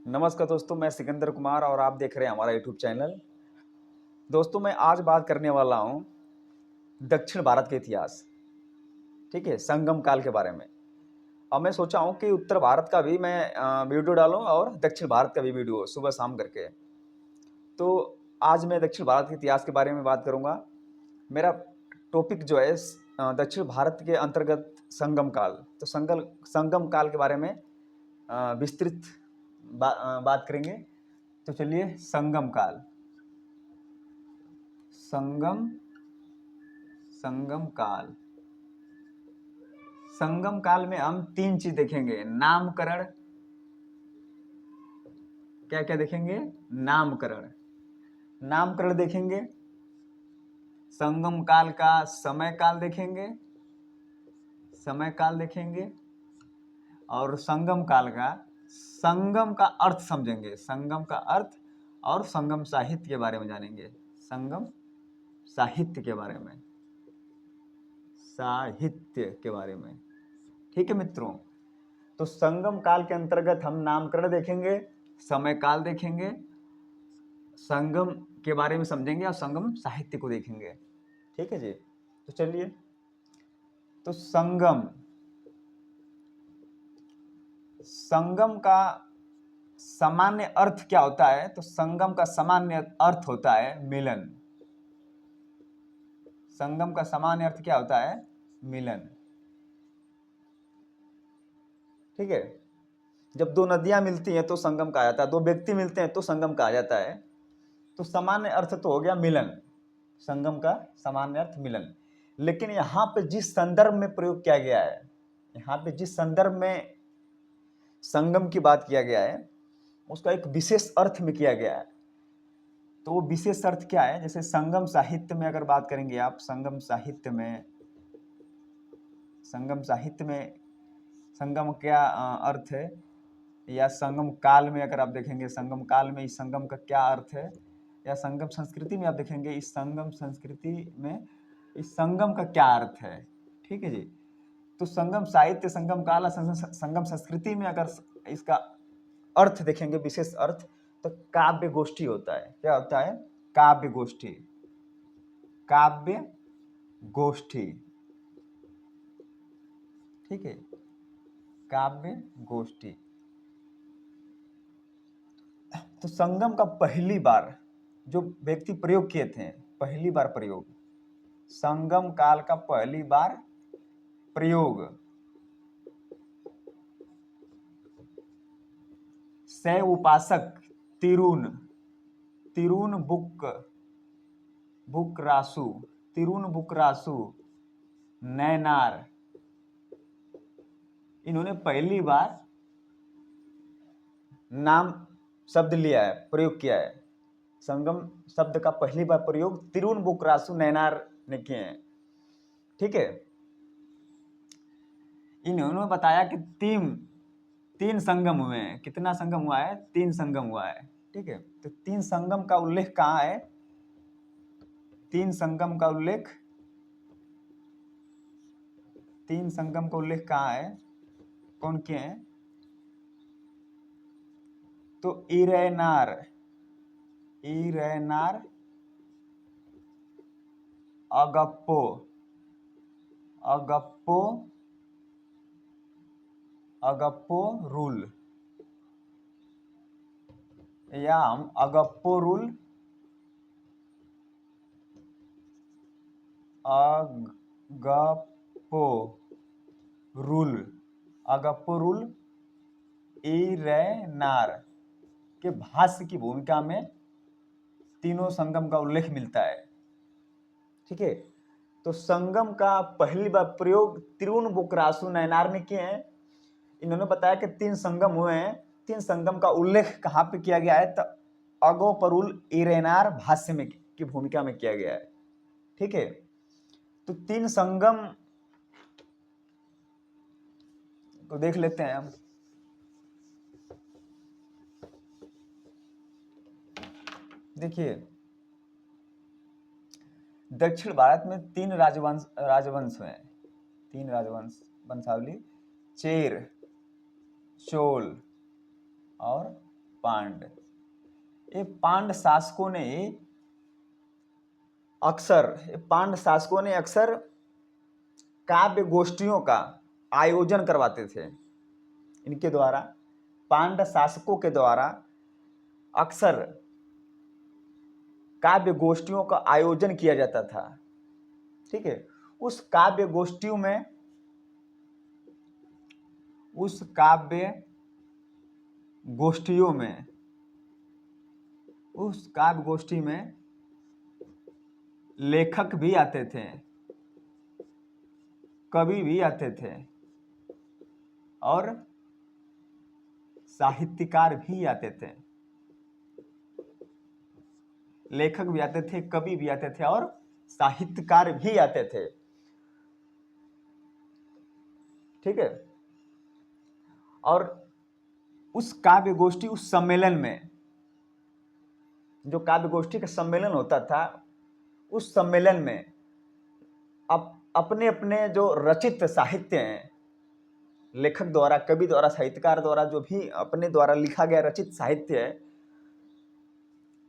नमस्कार दोस्तों, मैं सिकंदर कुमार और आप देख रहे हैं हमारा यूट्यूब चैनल। दोस्तों, मैं आज बात करने वाला हूँ दक्षिण भारत के इतिहास, ठीक है, संगम काल के बारे में। अब मैं सोचा हूँ कि उत्तर भारत का भी मैं वीडियो डालूँ और दक्षिण भारत का भी वीडियो सुबह शाम करके। तो आज मैं दक्षिण भारत के इतिहास के बारे में बात करूँगा। मेरा टॉपिक जो है दक्षिण भारत के अंतर्गत संगम काल। तो संगम काल के बारे में विस्तृत बात करेंगे। तो चलिए, संगम काल। संगम संगम काल संगम काल में हम तीन चीज देखेंगे। नामकरण, क्या क्या देखेंगे? नामकरण नामकरण देखेंगे। संगम काल का समय काल देखेंगे, और संगम का अर्थ समझेंगे। संगम का अर्थ और संगम साहित्य के बारे में जानेंगे। संगम साहित्य के बारे में ठीक है मित्रों। तो संगम काल के अंतर्गत हम नामकरण देखेंगे, समय काल देखेंगे, संगम के बारे में समझेंगे और संगम साहित्य को देखेंगे। ठीक है जी। तो चलिए, तो संगम का सामान्य अर्थ क्या होता है? तो संगम का सामान्य अर्थ होता है मिलन। संगम का सामान्य अर्थ क्या होता है? मिलन। ठीक है। जब दो नदियां मिलती हैं तो संगम कहा जाता है, दो व्यक्ति मिलते हैं तो संगम कहा जाता है। तो सामान्य अर्थ तो हो गया मिलन, संगम का सामान्य अर्थ मिलन। लेकिन यहाँ पे जिस संदर्भ में प्रयोग किया गया है, यहाँ पे जिस संदर्भ में संगम की बात किया गया है, उसका एक विशेष अर्थ में किया गया है। तो वो विशेष अर्थ क्या है? जैसे संगम साहित्य में अगर बात करेंगे आप, संगम साहित्य में संगम क्या अर्थ है, या संगम काल में अगर आप देखेंगे, संगम काल में इस संगम का क्या अर्थ है, या संगम संस्कृति में आप देखेंगे इस संगम संस्कृति में इस संगम का क्या अर्थ है। ठीक है जी। तो संगम साहित्य, संगम काल, संगम संस्कृति में अगर इसका अर्थ देखेंगे, विशेष अर्थ, तो काव्य गोष्ठी होता है। क्या होता है? काव्य गोष्ठी। ठीक है, काव्य गोष्ठी। तो संगम का पहली बार जो व्यक्ति प्रयोग किए थे, पहली बार प्रयोग, संगम काल का पहली बार प्रयोग शैव उपासक तिरुन बुकरासु नैनार, इन्होंने पहली बार नाम शब्द लिया है, प्रयोग किया है। संगम शब्द का पहली बार प्रयोग तिरुन बुकरासु नैनार ने किए हैं। ठीक है। इन्होंने बताया कि तीन संगम हुए हैं। कितना संगम हुआ है? 3 संगम हुआ है। ठीक है। तो 3 संगम का उल्लेख कहाँ है? 3 संगम का उल्लेख कहाँ है? कौन किए हैं? तो इरैनार, अगप्पो रूल, या हम अगप्पो रूल इरैनार के भाष्य की भूमिका में तीनों संगम का उल्लेख मिलता है। ठीक है। तो संगम का पहली बार प्रयोग तिरुवनंतपुरम नयनार ने किए हैं। इन्होंने बताया कि 3 संगम हुए हैं। 3 संगम का उल्लेख कहाँ पे किया गया है? तो अगोपरुल इरैनार भाष्य में की भूमिका में किया गया है। ठीक है। तो 3 संगम को देख लेते हैं हम। देखिए, दक्षिण भारत में 3 राजवंश हुए हैं। 3 राजवंश, वंशावली, चेर, चोल और पांड, ये पांड शासकों ने अक्सर काव्य गोष्ठियों का आयोजन करवाते थे। इनके द्वारा, पांड शासकों के द्वारा अक्सर काव्य गोष्ठियों का आयोजन किया जाता था। ठीक है, उस काव्य गोष्ठियों में उस काव्य गोष्ठी में लेखक भी आते थे, कवि भी आते थे और साहित्यकार भी आते थे। लेखक भी आते थे, कवि भी आते थे और साहित्यकार भी आते थे। ठीक है, और उस काव्य गोष्ठी, उस सम्मेलन में, जो काव्य गोष्ठी का सम्मेलन होता था, उस सम्मेलन में अपने अपने जो रचित साहित्य हैं, लेखक द्वारा, कवि द्वारा, साहित्यकार द्वारा जो भी अपने द्वारा लिखा गया रचित साहित्य है,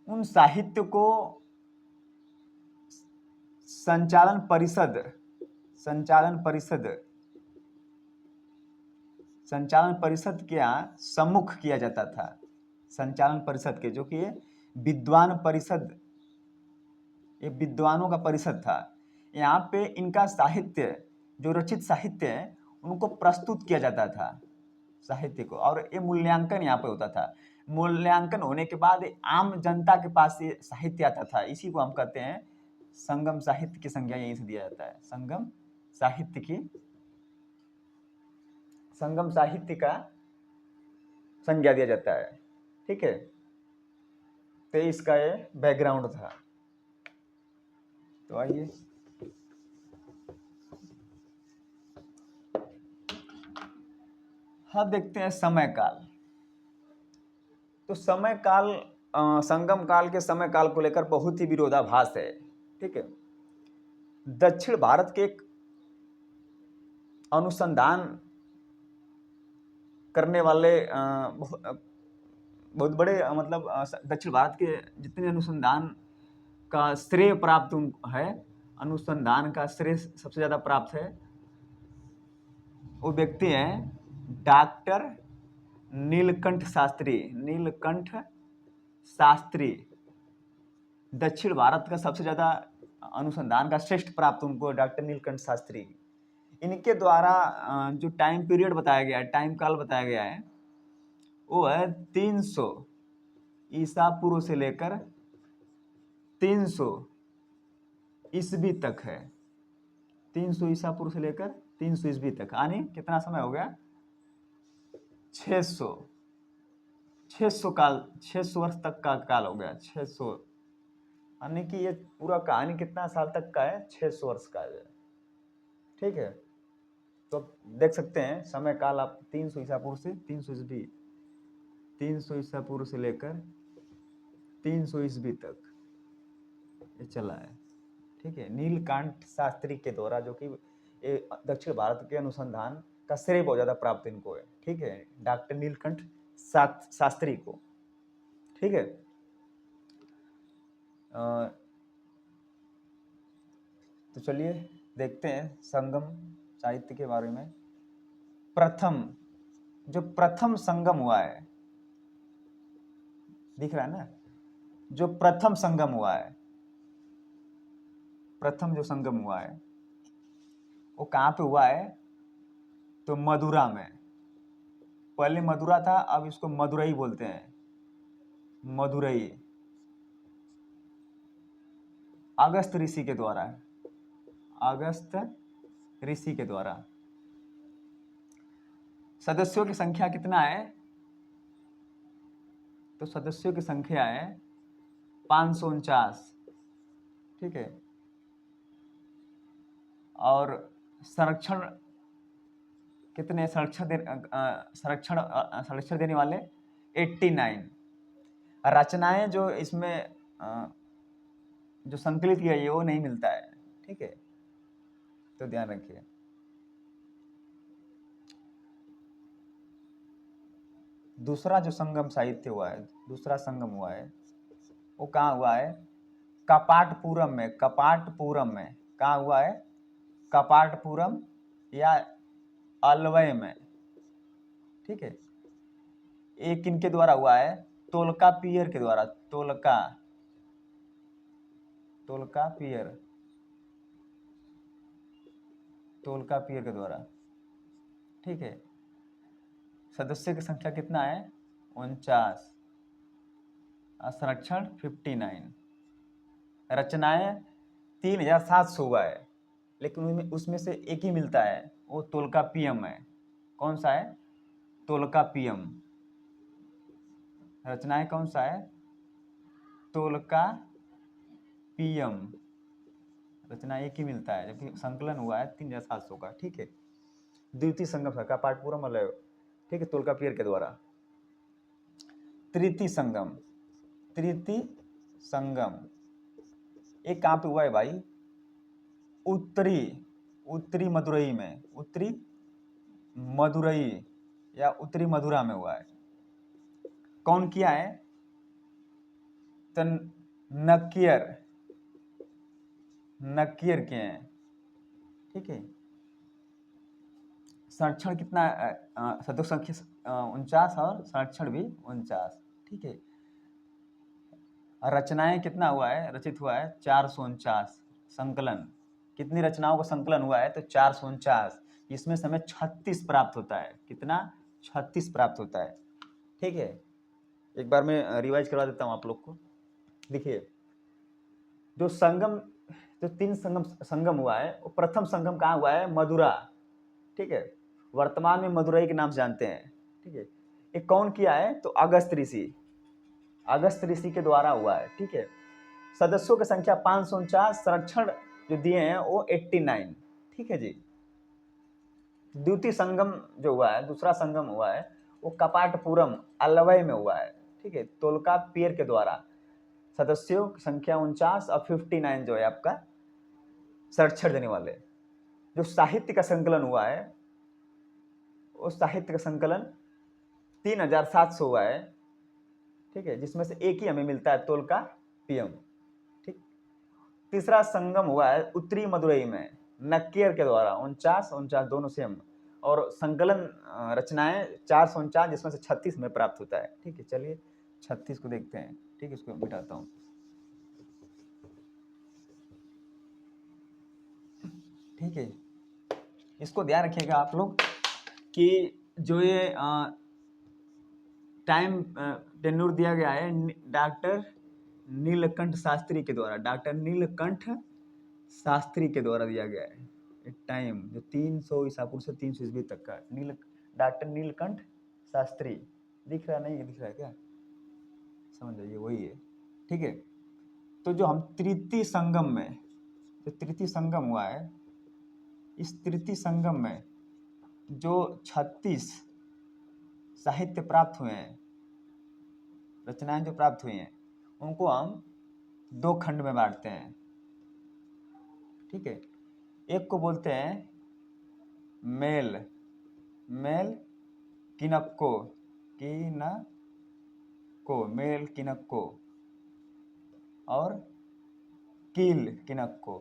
उन साहित्य को संचालन परिषद के यहाँ सम्मुख किया जाता था। संचालन परिषद के, जो कि ये विद्वान परिषद, ये विद्वानों का परिषद था। यहाँ पे इनका साहित्य, जो रचित साहित्य है, उनको प्रस्तुत किया जाता था साहित्य को, और ये मूल्यांकन यहाँ पे होता था। मूल्यांकन होने के बाद आम जनता के पास ये साहित्य आता था। इसी को हम कहते हैं संगम साहित्य की संज्ञा यहीं से दिया जाता है। संगम साहित्य का संज्ञा दिया जाता है। ठीक है, तो इसका ये बैकग्राउंड था। तो आइए हाँ, देखते हैं समय काल। तो समय काल, संगम काल के समय काल को लेकर बहुत ही विरोधाभास है। ठीक है, दक्षिण भारत के एक अनुसंधान करने वाले बहुत बड़े, मतलब दक्षिण भारत के जितने अनुसंधान का श्रेय प्राप्त है, अनुसंधान का श्रेय सबसे ज्यादा प्राप्त है, वो व्यक्ति हैं डॉक्टर नीलकंठ शास्त्री। दक्षिण भारत का सबसे ज्यादा अनुसंधान का श्रेष्ठ प्राप्त उनको डॉक्टर नीलकंठ शास्त्री। इनके द्वारा जो टाइम पीरियड बताया गया है, टाइम काल बताया गया है, वो है 300 ईसा पूर्व से लेकर 300 ईस्वी तक है। 300 ईसा पूर्व से लेकर 300 ईस्वी तक, यानी कितना समय हो गया? 600 वर्ष तक का काल हो गया। 600, यानी कि ये पूरा कहानी कितना साल तक का है? 600 वर्ष का है। ठीक है, तो देख सकते हैं समय काल आप 300 ईसा पूर्व से 300 ईस्वी, 300 ईसा पूर्व से लेकर 300 ईस्वी तक ये चला है। ठीक है, नीलकंठ शास्त्री के द्वारा, जो कि दक्षिण भारत के अनुसंधान का श्रेय बहुत ज्यादा प्राप्त इनको है। ठीक है, डॉक्टर नीलकंठ शास्त्री को। ठीक है, तो चलिए देखते हैं संगम साहित्य के बारे में। प्रथम संगम हुआ है, दिख रहा है ना? जो प्रथम संगम हुआ है, प्रथम जो संगम हुआ है वो कहाँ पे हुआ है? तो मदुरा में। पहले मदुरा था, अब इसको मदुरई बोलते हैं। मदुरई, अगस्त ऋषि के द्वारा, अगस्त ऋषि के द्वारा। सदस्यों की संख्या कितना है? तो सदस्यों की संख्या है 549। ठीक है, और संरक्षण कितने? संरक्षण देने वाले 89। रचनाएं जो इसमें जो संकलित किया है वो नहीं मिलता है। ठीक है, तो ध्यान रखिए। दूसरा जो संगम साहित्य हुआ है, दूसरा संगम हुआ है, वो कहाँ हुआ है? कपाटपुरम में। कपाटपुरम में कहाँ हुआ है? कपाटपुरम या अलवय में। ठीक है, ये किनके द्वारा हुआ है? तोलकापियर के द्वारा। तोलकापियर के द्वारा। ठीक है, सदस्य की संख्या कितना है? 49। संरक्षण 59। रचनाएं 3700 हुआ है, लेकिन उसमें से एक ही मिलता है, वो तोलकापियम है। कौन सा है? तोलकापियम। रचनाएं कौन सा है? तोलकापियम। रचना एक ही मिलता है, जबकि संकलन हुआ है 3700 का। ठीक है, द्वितीय संगम का पाटपुरम अलय, ठीक है, तोलकापियर के द्वारा। तृतीय संगम एक कहाँ पे हुआ है भाई? उत्तरी मदुरई में। उत्तरी मदुरई या उत्तरी मदुरा में हुआ है। कौन किया है? तो नक्कियर के हैं। ठीक है, संरक्षण कितना? सदस्य संख्या 49 और संरक्षण भी 49। ठीक है, रचनाएं कितना हुआ है? रचित हुआ है 449। संकलन कितनी रचनाओं का संकलन हुआ है? तो 449। इसमें से हमें 36 प्राप्त होता है। कितना? 36 प्राप्त होता है। ठीक है, एक बार मैं रिवाइज करवा देता हूँ आप लोग को। देखिए, जो 3 संगम हुआ है, वो प्रथम संगम कहाँ हुआ है? मदुरा। ठीक है, वर्तमान में मदुरई के नाम से जानते हैं। ठीक है, ये कौन किया है? तो अगस्त ऋषि के द्वारा हुआ है। ठीक है, सदस्यों की संख्या 549। संरक्षण जो दिए हैं वो 89। ठीक है जी। द्वितीय संगम जो हुआ है, दूसरा संगम हुआ है, वो कपाटपुरम अलवय में हुआ है। ठीक है, तोलकापियर के द्वारा। सदस्यों की संख्या 49 और 59 जो है आपका संरक्षण देने वाले। जो साहित्य का संकलन हुआ है, उस साहित्य का संकलन 3700 हुआ है। ठीक है, जिसमें से एक ही हमें मिलता है, तोलकापियम। ठीक, तीसरा संगम हुआ है उत्तरी मदुरई में, नक्कियर के द्वारा। 49 दोनों सेम। और संकलन रचनाएं 449, जिसमें से 36 में प्राप्त होता है। ठीक है, चलिए 36 को देखते हैं। ठीक है, इसको मिटाता हूँ। ठीक है, इसको ध्यान रखिएगा आप लोग कि जो ये टाइम टेन्योर दिया गया है डॉक्टर नीलकंठ शास्त्री के द्वारा। डॉक्टर नीलकंठ शास्त्री के द्वारा दिया गया है टाइम, जो 300 ईसा पूर्व से 300 ईस्वी तक का। डॉक्टर नीलकंठ शास्त्री। दिख रहा नहीं? दिख रहा है क्या? समझ जाइए, वही है। ठीक है, तो जो हम तृतीय संगम हुआ है, इस तृतीय संगम में जो 36 साहित्य प्राप्त हुए हैं, रचनाएं जो प्राप्त हुई हैं, उनको हम 2 खंड में बांटते हैं। ठीक है, एक को बोलते हैं मेल किनक्को और कील किनक्को।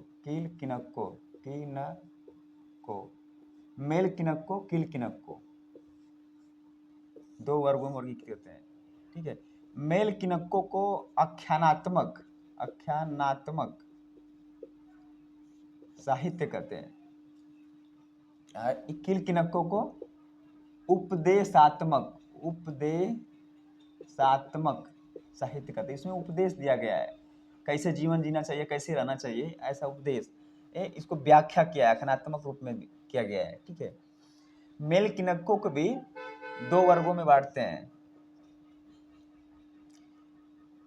मेल किनक्को, कील किनक्को 2 वर्गों में वर्गीकृत होते हैं। ठीक है, मेल किनक्को को आख्यानात्मक साहित्य कहते हैं। कील किनक्को को उपदेशात्मक साहित्य कहते हैं। इसमें उपदेश दिया गया है, कैसे जीवन जीना चाहिए, कैसे रहना चाहिए, ऐसा उपदेश। इसको व्याख्या किया है, आख्यानात्मक रूप में किया गया है। ठीक है, मेल किनक्को को भी 2 वर्गों में बांटते हैं।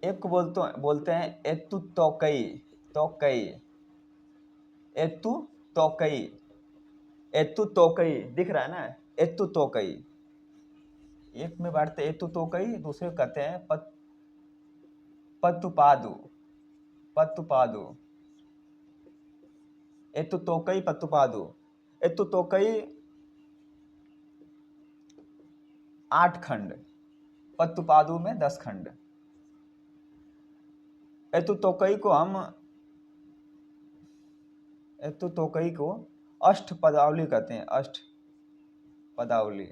एक को बोलते हैं एतु तोकई। दिख रहा है ना? एतु तोकई। एक में बांटते एतु तोकई, दूसरे को कहते हैं पत्तुपादु। एतु तोकई पत्तुपादु। एतु तोकई 8 खंड। पत्तुपादु में 10 खंड। एतु तोकई को अष्टपदावली कहते हैं। अष्टपदावली,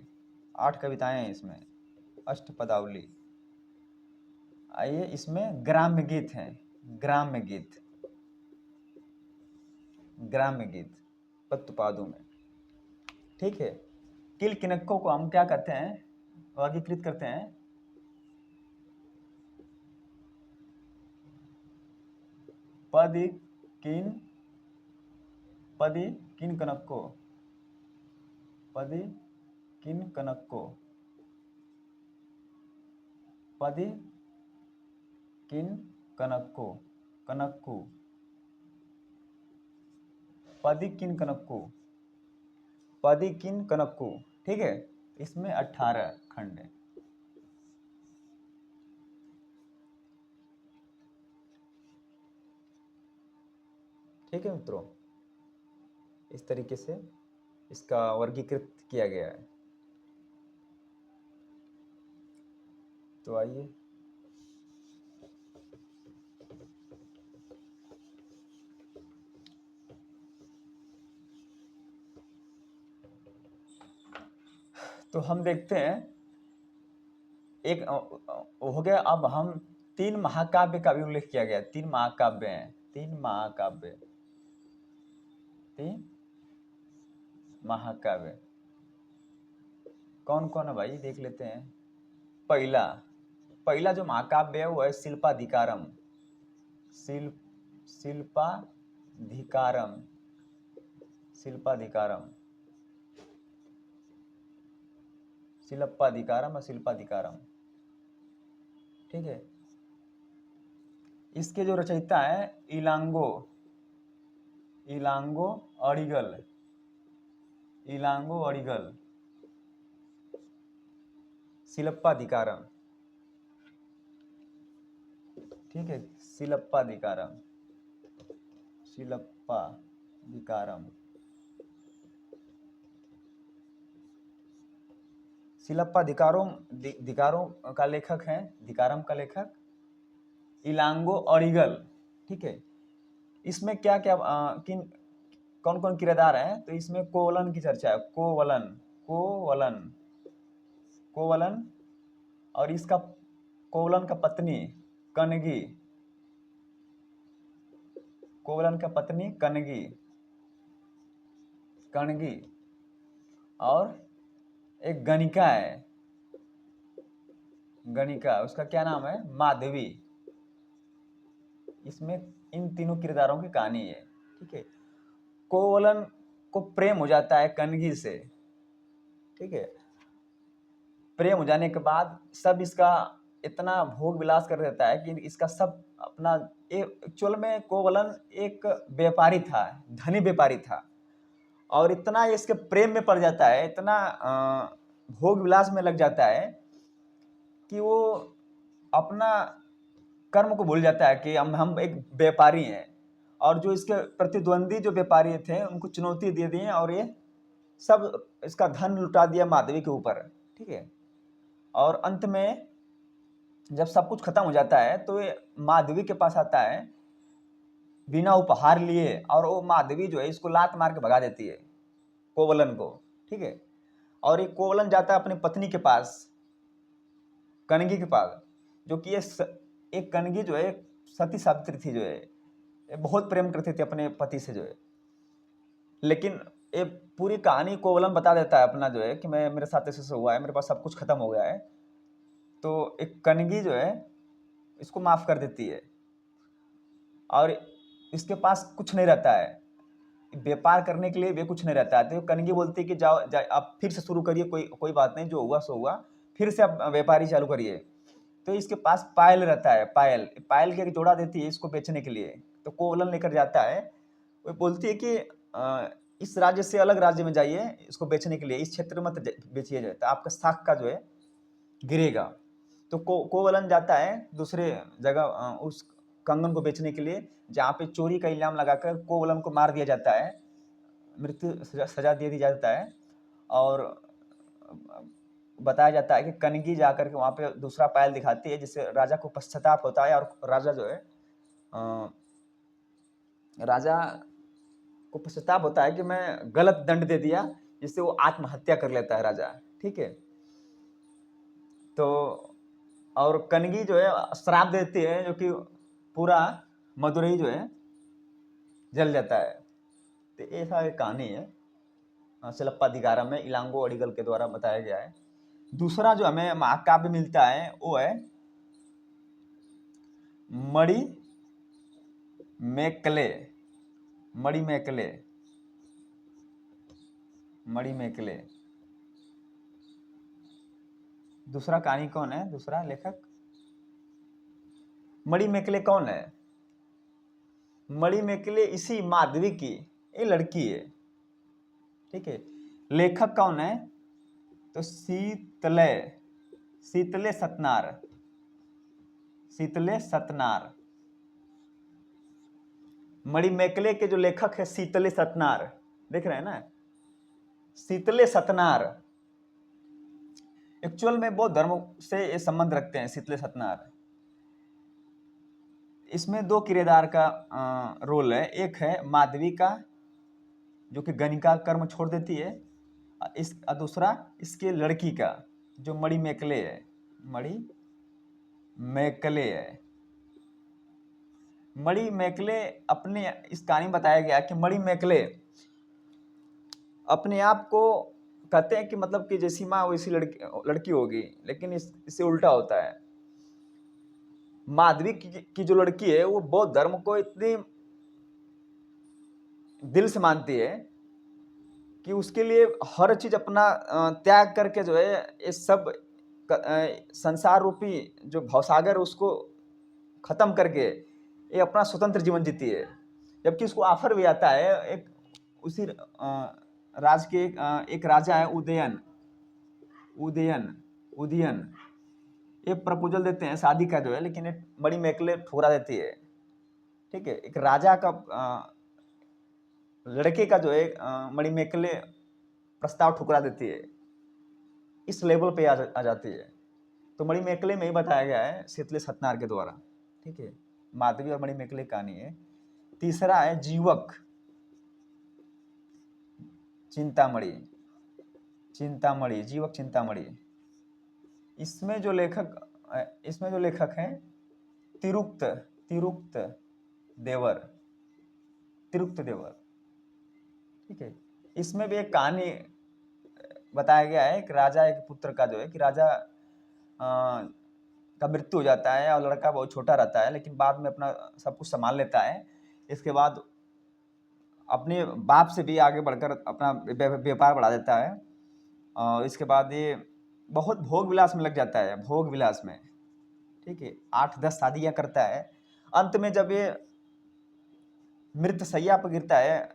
8 कविताएं हैं इसमें, अष्टपदावली। आइए, इसमें ग्राम्य गीत हैं, ग्राम्य गीत, ग्राम्य गीत पत्तुपादु में। ठीक है। किल किनक्कों को हम क्या कहते हैं, वर्गीकृत करते हैं, पदि किन कनक्को, पदि किन कनक्को, पदि किन कनक्को, कनक्कू, पदि किन कनक्कू, पदि किन कनक्कू। ठीक है। इसमें 18 खंड है। ठीक है मित्रों, इस तरीके से इसका वर्गीकृत किया गया है। तो आइए, तो हम देखते हैं, एक हो गया। अब हम 3 महाकाव्य का भी उल्लेख किया गया। 3 महाकाव्य हैं, 3 महाकाव्य, 3 महाकाव्य कौन कौन है भाई, देख लेते हैं। पहला जो महाकाव्य है वो है शिल्पाधिकारम, शिल्पाधिकारम, शिल्पाधिकारम, शिल्पाधिकारम और शिल्पाधिकारम। ठीक है। इसके जो रचयिता है इलांगो अडिगल, इलांगो अडिगल, शिल्पाधिकारम। ठीक है। शिल्पाधिकारम, शिल्पाधिकारम, शिल्पाधिकारों का लेखक है, धिकारम का लेखक इलांगो अडिगल। ठीक है। इसमें क्या क्या कौन कौन किरदार हैं, तो इसमें कोवलन की चर्चा है, कोवलन और इसका कोवलन का पत्नी कनगी, कोवलन का पत्नी कनगी और एक गणिका है, गणिका, उसका क्या नाम है, माधवी। इसमें इन तीनों किरदारों की कहानी है। ठीक है। कोवलन को प्रेम हो जाता है कनगी से। ठीक है। प्रेम हो जाने के बाद सब इसका इतना भोग विलास कर देता है कि इसका सब अपना, एक्चुअल में कोवलन एक व्यापारी था, धनी व्यापारी था, और इतना इसके प्रेम में पड़ जाता है, इतना भोग विलास में लग जाता है कि वो अपना कर्म को भूल जाता है कि हम एक व्यापारी हैं, और जो इसके प्रतिद्वंदी जो व्यापारी थे उनको चुनौती दे दी और ये सब इसका धन लुटा दिया माधवी के ऊपर। ठीक है। और अंत में जब सब कुछ खत्म हो जाता है तो ये माधवी के पास आता है बिना उपहार लिए, और वो माधवी जो है इसको लात मार के भगा देती है, कोवलन को। ठीक है। और ये कोवलन जाता है अपनी पत्नी के पास, कनगी के पास, जो कि ये एक कनगी जो है सती सावित्री थी, जो है ये बहुत प्रेम करती थी अपने पति से, जो है। लेकिन ये पूरी कहानी कोवलन बता देता है अपना, जो है कि मैं, मेरे साथ ऐसे हुआ है, मेरे पास सब कुछ खत्म हो गया है। तो एक कनगी जो है इसको माफ कर देती है, और इसके पास कुछ नहीं रहता है, व्यापार करने के लिए भी कुछ नहीं रहता है। तो कनगी बोलती है कि जाओ आप फिर से शुरू करिए, कोई बात नहीं, जो हुआ सो हुआ, फिर से आप व्यापारी चालू करिए। तो इसके पास पायल रहता है, पायल के जोड़ा देती है इसको बेचने के लिए। तो कोवलन लेकर जाता है, वो बोलती है कि इस राज्य से अलग राज्य में जाइए इसको बेचने के लिए, इस क्षेत्र में मत बेचिए जाए, तो आपका साख का जो है गिरेगा। तो कोवलन जाता है दूसरे जगह उस कंगन को बेचने के लिए, जहाँ पे चोरी का इल्जाम लगाकर कोवलन को मार दिया जाता है, मृत्यु सजा दे दी जाता है। और बताया जाता है कि कनगी जाकर के वहाँ पे दूसरा पायल दिखाती है, जिससे राजा को पश्चाताप होता है और राजा जो है राजा को पश्चाताप होता है कि मैं गलत दंड दे दिया, जिससे वो आत्महत्या कर लेता है राजा। ठीक है, तो और कनगी जो है श्राप देती है, जो कि पूरा मदुरई जो है जल जाता है। तो ऐसा एक कहानी है सिलप्पाधिकारम में इलांगो अडिगल के द्वारा बताया गया है। दूसरा जो हमें महाकाव्य मिलता है वो है मणि मेकले। मणि मेकले, मणि मेकले। दूसरा कहानी कौन है, दूसरा लेखक? मणि मेकले कौन है? मणि मेकले इसी माधवी की ये लड़की है। ठीक है, लेखक कौन है? तो शीतले, शीतले सतनार, शीतले सतनार। मणि मेकले के जो लेखक है शीतले सतनार, देख रहे हैं ना, शीतले सतनार। एक्चुअल में बौद्ध धर्म से ये संबंध रखते हैं शीतले सतनार। इसमें दो किरदार का रोल है, एक है माधवी का जो कि गणिका कर्म छोड़ देती है, इस दूसरा इसके लड़की का जो मणि मेकले है, मणि मेकले है। मणि मेकले अपने, इस कहानी में बताया गया कि मणि मेकले अपने आप को कहते हैं कि मतलब कि जैसी माँ वैसी लड़की होगी, लेकिन इससे उल्टा होता है। माधवी की जो लड़की है वो बौद्ध धर्म को इतनी दिल से मानती है कि उसके लिए हर चीज अपना त्याग करके जो है ये सब संसार रूपी जो भवसागर उसको खत्म करके ये अपना स्वतंत्र जीवन जीती है। जबकि उसको ऑफर भी आता है, एक उसी राज के एक राजा है उदयन, उदयन, उदयन, ये प्रपोजल देते हैं शादी का जो है, लेकिन ये बड़ी मेकले ठुकरा देती है। ठीक है, एक राजा का लड़के का जो है मणि मेकले प्रस्ताव ठुकरा देती है, इस लेवल पे आ जाती है। तो मणि मेकले में ही बताया गया है शीतले सतनार के द्वारा। ठीक है, माधवी और मणि मेकले कहानी है। तीसरा है जीवक, चिंतामणि, चिंतामणि, जीवक चिंतामणि। इसमें जो लेखक हैं तिरुक्त, तिरुक्त देवर, तिरुक्त देवर। ठीक है, इसमें भी एक कहानी बताया गया है, एक राजा एक पुत्र का जो है कि राजा का मृत्यु हो जाता है और लड़का बहुत छोटा रहता है, लेकिन बाद में अपना सब कुछ संभाल लेता है। इसके बाद अपने बाप से भी आगे बढ़कर अपना व्यापार बढ़ा देता है, और इसके बाद ये बहुत भोग विलास में लग जाता है, भोग विलास में। ठीक है, 8-10 शादियां करता है। अंत में जब ये मृत शैया पर गिरता है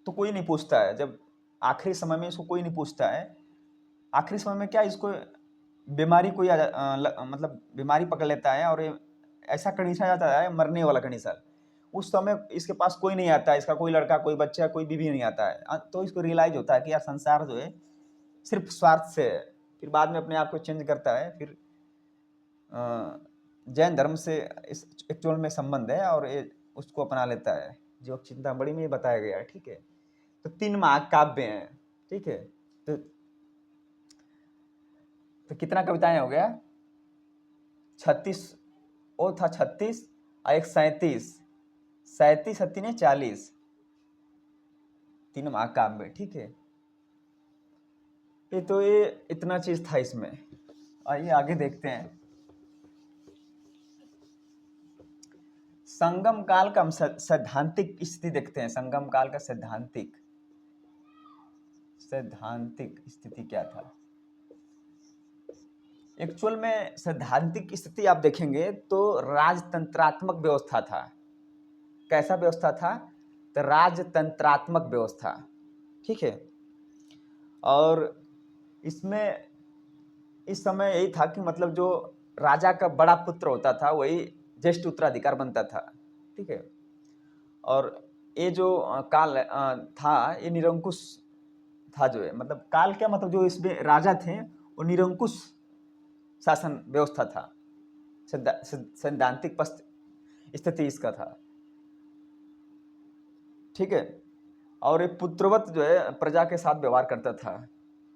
तो कोई नहीं पूछता है, जब आखिरी समय में इसको कोई नहीं पूछता है। आखिरी समय में क्या इसको बीमारी कोई मतलब बीमारी पकड़ लेता है और ऐसा कंडीशन आ जाता है, मरने वाला कंडीशन। उस समय इसके पास कोई नहीं आता है, इसका कोई लड़का, कोई बच्चा, कोई बीवी नहीं आता है। तो इसको रियलाइज होता है कि यार संसार जो है सिर्फ स्वार्थ से है। फिर बाद में अपने आप को चेंज करता है। फिर जैन धर्म से इस एक्चुअल में संबंध है और ये उसको अपना लेता है, जो चिंतामणि में बताया गया है। ठीक है, तो 3 महाकाव्य हैं। ठीक है, तो कितना कविताएं हो गया? 36, वो था 36 और एक 37, 37 37 40, 3 महाकाव्य। ठीक है, ये इतना चीज था इसमें। आइए आगे देखते हैं। संगम काल का हम सैद्धांतिक स्थिति देखते हैं। संगम काल का सैद्धांतिक स्थिति क्या था? एक्चुअल में सैद्धांतिक स्थिति आप देखेंगे तो राजतंत्रात्मक व्यवस्था था। कैसा व्यवस्था था? तो राजतंत्रात्मक व्यवस्था। ठीक है, और इसमें इस समय यही था कि मतलब जो राजा का बड़ा पुत्र होता था वही ज्येष्ठ उत्तराधिकार बनता था। ठीक है, और ये जो काल था ये निरंकुश था जो है, मतलब काल क्या मतलब जो इसमें राजा थे वो निरंकुश शासन व्यवस्था था, सैद्धांतिक स्थिति इसका था। ठीक है, और ये पुत्रवत जो है प्रजा के साथ व्यवहार करता था,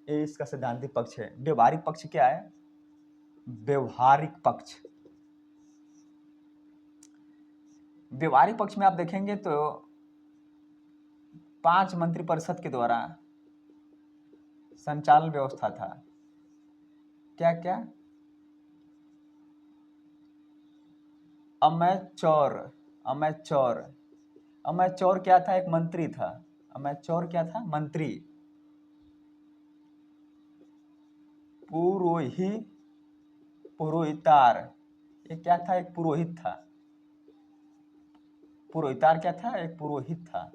ये इसका सैद्धांतिक पक्ष है। व्यवहारिक पक्ष क्या है? व्यवहारिक पक्ष, व्यवहारिक पक्ष में आप देखेंगे तो 5 मंत्रिपरिषद के द्वारा संचालन व्यवस्था था। क्या क्या? अमेचौर, अमेचौर, अमेचौर क्या था? एक मंत्री था। अमेचौर क्या था? मंत्री। पुरोहि, पुरोहितार, ये क्या था? एक पुरोहित था। पुरोहितार क्या था? एक पुरोहित था।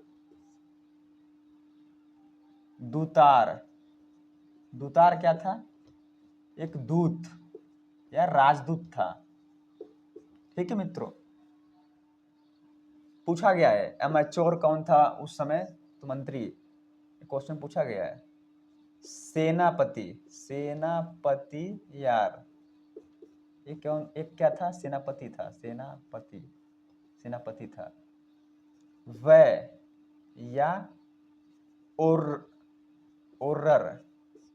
दूतार, दूतार क्या था? एक दूत या राजदूत था। ठीक है मित्रों, पूछा गया है अमेच्योर कौन था उस समय? तो मंत्री, क्वेश्चन पूछा गया है। सेनापति, सेनापति यार, ये कौन? एक क्या था? सेनापति था, सेनापति, सेनापति था। वह या और ओरर,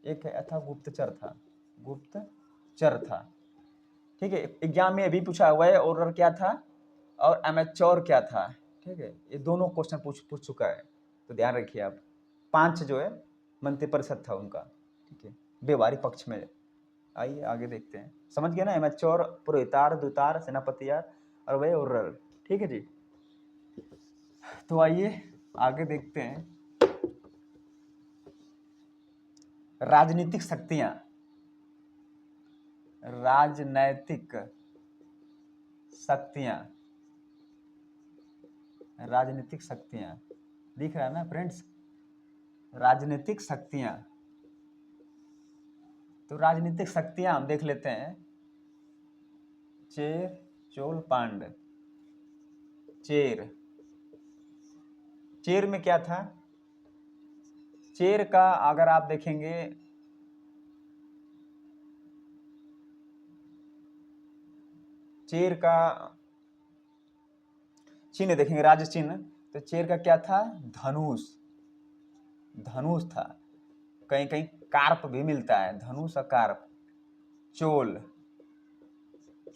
एक था गुप्तचर था, गुप्तचर था। ठीक है, एग्जाम में अभी पूछा हुआ है ओरर क्या था और एमेच्योर क्या था। ठीक है, ये दोनों क्वेश्चन पूछ चुका है, तो ध्यान रखिए आप। 5 जो है मंत्रिपरिषद था उनका। ठीक है, व्यवहारिक पक्ष में। आइए आगे देखते हैं, समझ गए ना? एमेच्योर, पुरोहितार, दूतार, सेनापति यार और वह ओरर। ठीक है जी, तो आइए आगे देखते हैं। राजनीतिक शक्तियां, राजनैतिक शक्तियां, राजनीतिक शक्तियां, दिख रहा है ना फ्रेंड्स? राजनीतिक शक्तियां, तो राजनीतिक शक्तियां हम देख लेते हैं। चेर, चोल, पांड। चेर, चेर में क्या था? चेर का अगर आप देखेंगे, चेर का चिन्ह देखेंगे, राज चिन्ह, तो चेर का क्या था? धनुष, धनुष था। कहीं कहीं कार्प भी मिलता है, धनुष और कार्प। चोल,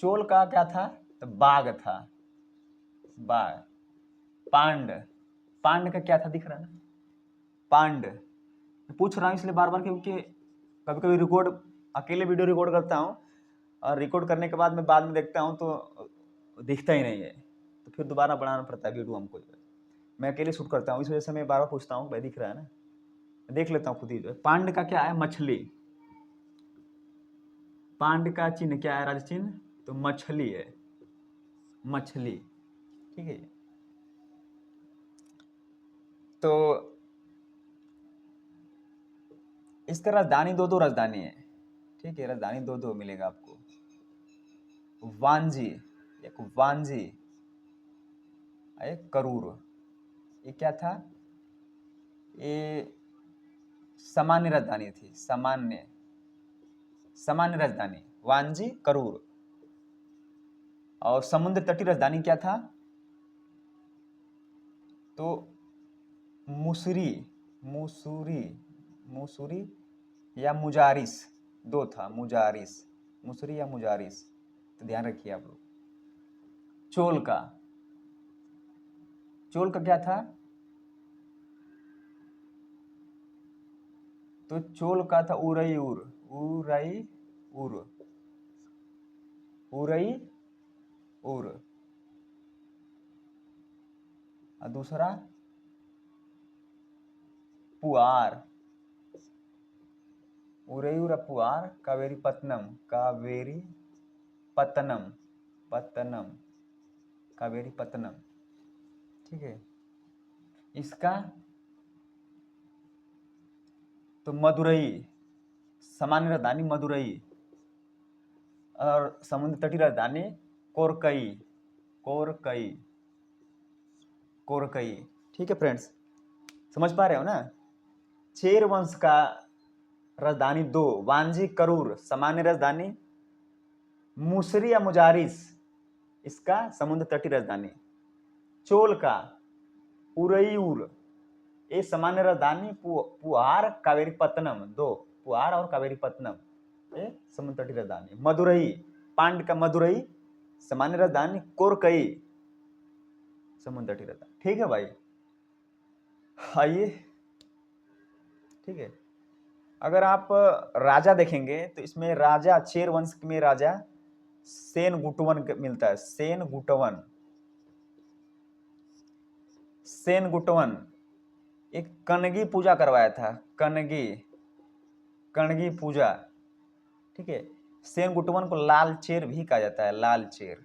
चोल का क्या था? तो बाघ था, बाघ। पांड, पांड का क्या था? दिख रहा है ना? पांड। पूछ रहा हूँ इसलिए बार बार, क्योंकि कभी कभी रिकॉर्ड, अकेले वीडियो रिकॉर्ड करता हूँ और रिकॉर्ड करने के बाद में देखता हूँ तो दिखता ही नहीं है, तो फिर दोबारा बनाना पड़ता है वीडियो हमको। मैं अकेले शूट करता हूँ, इस वजह से मैं बार बार पूछता हूँ भाई दिख रहा है ना? देख लेता हूँ खुद ही। पांड का क्या है? मछली। पांड का चिन्ह क्या है? राज चिन्ह, तो मछली है, मछली। ठीक है, तो इसका राजधानी, दो राजधानी है। ठीक है, राजधानी दो मिलेगा आपको। वांजी, एक वांजी, एक करूर। ये क्या था? ये सामान्य राजधानी थी, सामान्य, सामान्य राजधानी वांजी, करूर। और समुद्र तटीय राजधानी क्या था? तो मुसरी, मुसूरी, मुसूरी या मुजारिस, दो था, मुजारिस, मुसरी या मुजारिस, तो ध्यान रखिए आप लोग। चोल का, चोल का क्या था? तो चोल का था उरई उर, उरई उर, उरई उर। और दूसरा पुआर, उरई उर पुआर, कावेरी पत्तनम, कावेरी पत्तनम, पत्तनम, कावेरी पत्तनम। ठीक है, इसका तो मदुरई, सामान्य राजधानी मदुरई, और समुद्र तटीय राजधानी कोरकई, कोरकई, कोरकई। ठीक है फ्रेंड्स, समझ पा रहे हो ना? चेर वंश का राजधानी 2, वांजी करूर सामान्य राजधानी, मुसरी या मुजारिस इसका समुद्र तटीय राजधानी, चोल का उरईर ये सामान्य राजधानी, पुहार कावेरीपत्तनम 2, पुहार और कावेरीपत्तनम ये समुद्र तटीय राजधानी, मदुरई पांड का मदुरई सामान्य राजधानी, कोरकई समुद्र तटीय राजधानी। ठीक है भाई, आइए। ठीक है, अगर आप राजा देखेंगे तो इसमें राजा चेर वंश में राजा सेन गुटवन मिलता है। सेन गुटवन एक कनगी पूजा करवाया था, कनगी पूजा। ठीक है, सेन गुटवन को लाल चेर भी कहा जाता है, लाल चेर।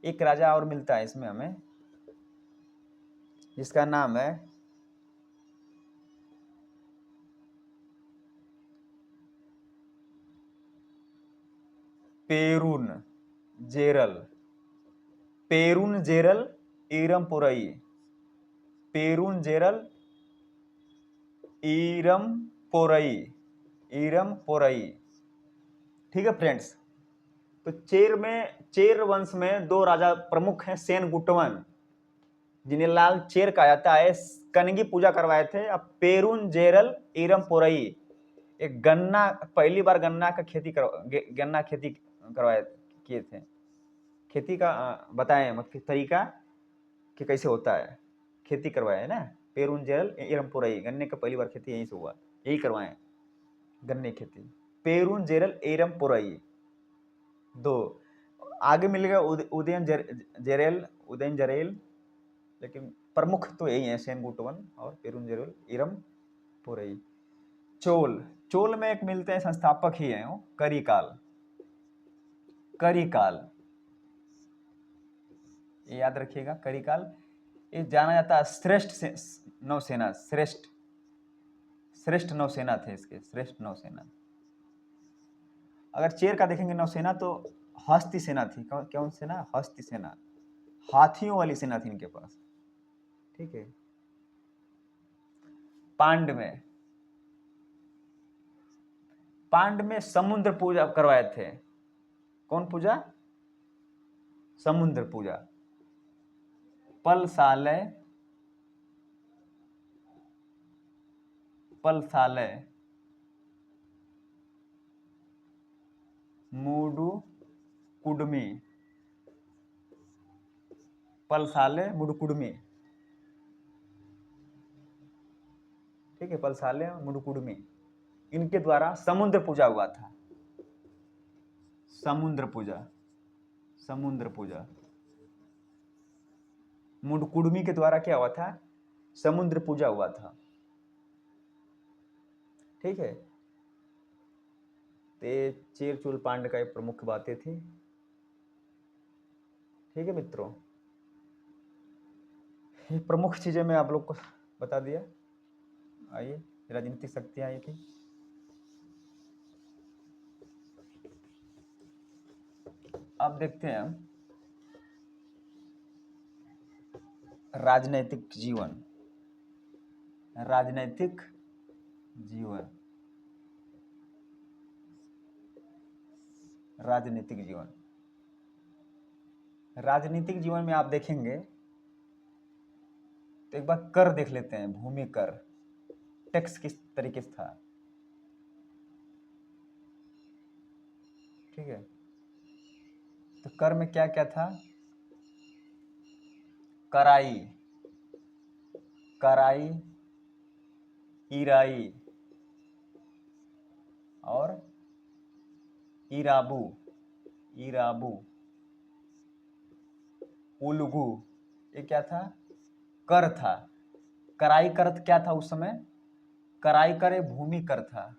एक राजा और मिलता है इसमें हमें, जिसका नाम है पेरून जेरल इरमपुरई, पेरून जेरल इरमपुरई। ठीक है फ्रेंड्स, तो चेर वंश में 2 राजा प्रमुख हैं, सेन गुटवन जिन्हें लाल चेर कहा जाता है, कनगी पूजा करवाए थे। अब पेरून जेरल इरमपुरई एक गन्ना, पहली बार गन्ना खेती करवाए किए थे। खेती का बताएं मतलब तरीका कि कैसे होता है, खेती करवाए है ना। पेरून जेरल इरमपुरई, गन्ने का पहली बार खेती यहीं से हुआ, यही करवाए गन्ने खेती। पेरून जेरल इरमपुरई 2, आगे मिलेगा उदयन जरेल, लेकिन प्रमुख तो यही है, सेन गुटवन और पेरून जेरल इरमपुरई। चोल में एक मिलते हैं, संस्थापक ही है करिकाल, ये याद रखिएगा। करिकाल ये जाना जाता है श्रेष्ठ नौसेना थे इसके, श्रेष्ठ नौसेना। अगर चेर का देखेंगे नौसेना तो हस्ती सेना थी। कौन सेना? हस्ती सेना, हाथियों वाली सेना थी इनके पास। ठीक है, पांड में समुद्र पूजा करवाए थे। कौन पूजा? समुद्र पूजा। पलसालय मूडू कुडमी, पलसालय मुडुकुडमी। ठीक है, पलसालय मुडुकुडमी, इनके द्वारा समुद्र पूजा हुआ था। समुद्र पूजा मुडकुडमी के द्वारा क्या हुआ था? समुद्र पूजा हुआ था। ठीक है, ते चेर चोल पांड का एक प्रमुख बातें थी। ठीक है मित्रों, ये प्रमुख चीजें मैं आप लोग को बता दिया। आइए, राजनीतिक शक्तियां आई थी। अब देखते हैं हम राजनैतिक जीवन। राजनीतिक जीवन में आप देखेंगे तो एक बार कर देख लेते हैं, भूमि कर, टैक्स किस तरीके से था। ठीक है, तो कर में क्या क्या था? कराई, ईराई और इराबू, उलगू, ये क्या था? कर था। कराई कर क्या था उस समय? कराई कर भूमि कर था।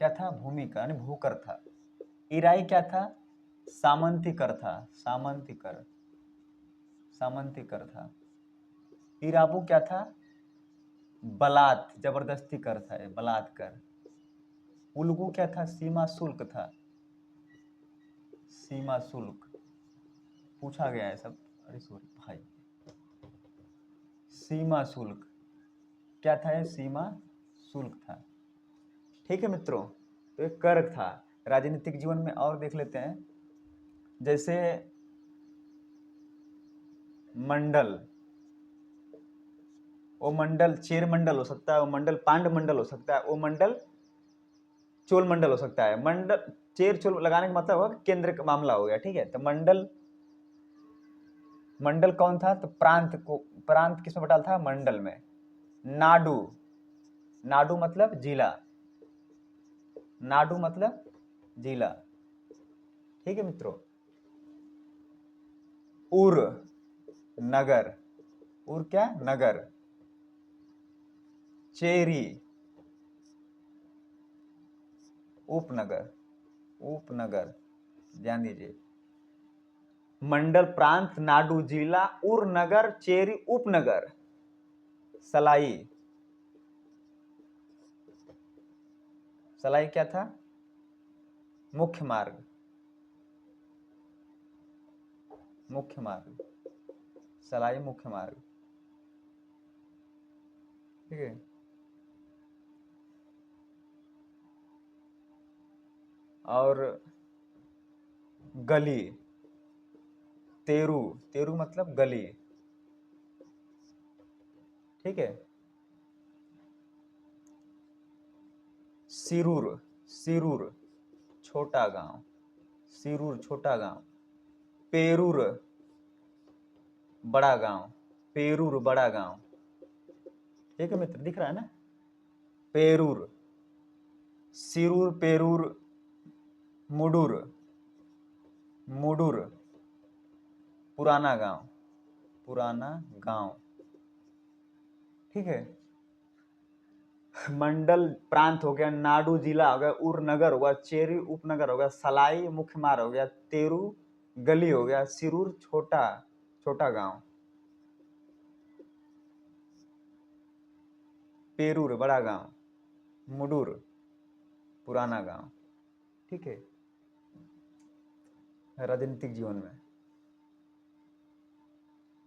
क्या था? भूमि कर यानी भूकर था। इराई क्या था? सामंती कर था। था। इराबू क्या था? बलात्, जबरदस्ती कर था, बलात्कार। उलगू क्या था? सीमा शुल्क था। पूछा गया है सब, अरे सॉरी भाई, सीमा शुल्क। क्या था ये? सीमा शुल्क था। ठीक है मित्रों, तो एक कर था। राजनीतिक जीवन में और देख लेते हैं, जैसे मंडल, वो मंडल चेर मंडल हो सकता है, वो मंडल पांड मंडल हो सकता है, वो मंडल चोल मंडल हो सकता है। मंडल चेर चोल लगाने का मतलब होगा केंद्र का मामला हो गया। ठीक है, तो मंडल, मंडल कौन था? तो प्रांत को, प्रांत किसमें बटा था? मंडल में। नाडु, नाडु मतलब जिला, नाडु मतलब जिला। ठीक है मित्रों। उर, नगर, उर क्या? नगर। चेरी, उपनगर, उपनगर, ध्यान दीजिए। मंडल, प्रांत, नाडु, जिला, उर, नगर, चेरी, उपनगर। सलाई, सलाई क्या था? मुख्य मार्ग, मुख्य मार्ग, सलाई मुख्य मार्ग। ठीक है। और गली, तेरू, तेरू मतलब गली। ठीक है। सिरूर, सिरूर छोटा गांव, सिरूर छोटा गांव। पेरूर बड़ा गांव, पेरूर बड़ा गांव। ठीक है मित्र, दिख रहा है ना? पेरूर, सिरूर, पेरूर, मुडुर, मुडुर पुराना गांव, पुराना गांव। ठीक है। मंडल प्रांत हो गया, नाडु जिला हो गया, उर नगर हो गया, चेरी उपनगर हो गया, सलाई मुख्य मार्ग हो गया, तेरू गली हो गया, सिरूर छोटा छोटा गांव, पेरूर बड़ा गांव, मुडुर पुराना गांव। ठीक है। राजनीतिक जीवन में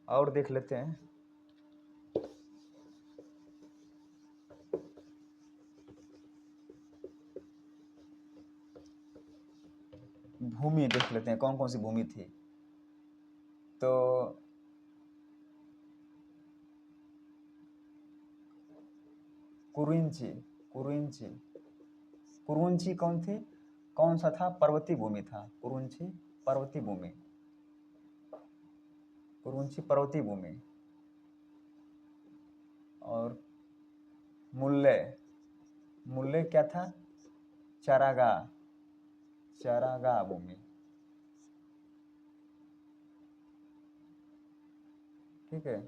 और देख लेते हैं। भूमि देख लेते हैं, कौन कौन सी भूमि थी। तो कुरिंची, कुरिंची, कुरुंची कौन थी? कौन सा था? पर्वतीय भूमि था। कुरुंची पर्वतीय भूमि, कुरुंची पर्वतीय भूमि। और मुल्ले, मुल्ले क्या था? चारागाह, चारागाह भूमि। ठीक है।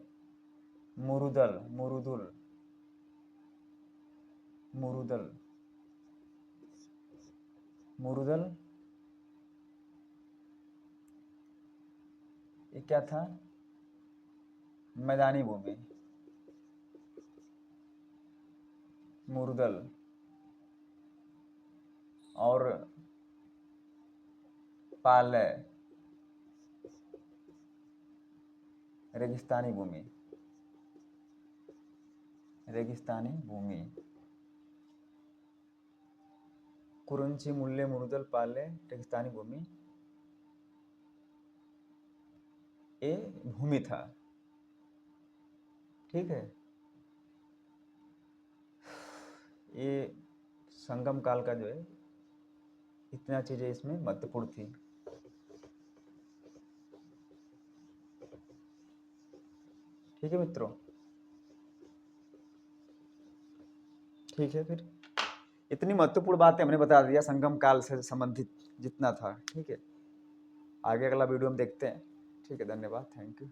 मुरुदल, मुरुदुल, मुरुदल, मुरुदल ये क्या था? मैदानी भूमि, मुरुदल। और पाले, रेगिस्तानी भूमि, रेगिस्तानी भूमि। कुरुंची, मुल्ले, मुरुदल, पाले, रेगिस्तानी भूमि, ये भूमि था। ठीक है। ये संगम काल का जो है, इतना चीजें इसमें महत्वपूर्ण थी। ठीक है मित्रों। ठीक है, फिर इतनी महत्वपूर्ण बातें हमने बता दिया संगम काल से संबंधित जितना था। ठीक है, आगे अगला वीडियो हम देखते हैं। ठीक है, धन्यवाद, थैंक यू।